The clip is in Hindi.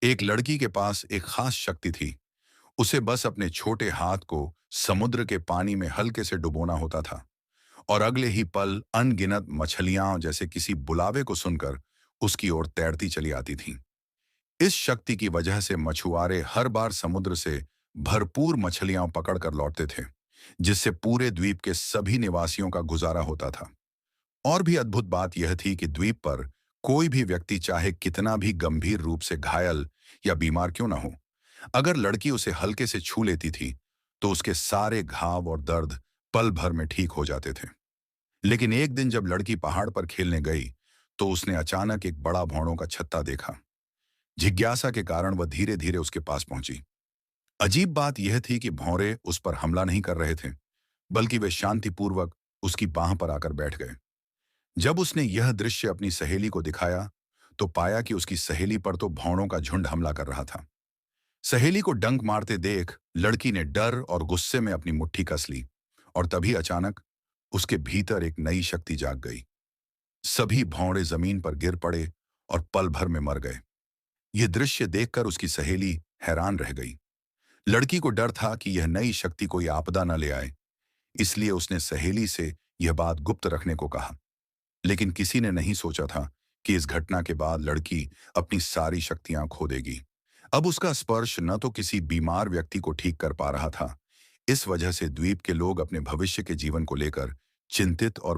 एक लड़की के पास एक खास शक्ति थी। उसे बस अपने छोटे हाथ को समुद्र के पानी में हल्के से डुबोना होता था और अगले ही पल अनगिनत मछलियां जैसे किसी बुलावे को सुनकर उसकी ओर तैरती चली आती थीं। इस शक्ति की वजह से मछुआरे हर बार समुद्र से भरपूर मछलियां पकड़कर लौटते थे, जिससे पूरे द्वीप के सभी निवासियों का गुजारा होता था। और भी अद्भुत बात यह थी कि द्वीप पर कोई भी व्यक्ति चाहे कितना भी गंभीर रूप से घायल या बीमार क्यों ना हो, अगर लड़की उसे हल्के से छू लेती थी तो उसके सारे घाव और दर्द पल भर में ठीक हो जाते थे। लेकिन एक दिन जब लड़की पहाड़ पर खेलने गई तो उसने अचानक एक बड़ा भौरों का छत्ता देखा। जिज्ञासा के कारण वह धीरे धीरे उसके पास पहुंची। अजीब बात यह थी कि भौरे उस पर हमला नहीं कर रहे थे, बल्कि वे शांतिपूर्वक उसकी बाह पर आकर बैठ गए। जब उसने यह दृश्य अपनी सहेली को दिखाया तो पाया कि उसकी सहेली पर तो भौरों का झुंड हमला कर रहा था। सहेली को डंक मारते देख लड़की ने डर और गुस्से में अपनी मुट्ठी कस ली और तभी अचानक उसके भीतर एक नई शक्ति जाग गई। सभी भौंरे जमीन पर गिर पड़े और पल भर में मर गए। यह दृश्य देखकर उसकी सहेली हैरान रह गई। लड़की को डर था कि यह नई शक्ति कोई आपदा न ले आए, इसलिए उसने सहेली से यह बात गुप्त रखने को कहा। लेकिन किसी ने नहीं सोचा था कि इस घटना के बाद लड़की अपनी सारी शक्तियां खो देगी। अब उसका स्पर्श न तो किसी बीमार व्यक्ति को ठीक कर पा रहा था। इस वजह से द्वीप के लोग अपने भविष्य के जीवन को लेकर चिंतित और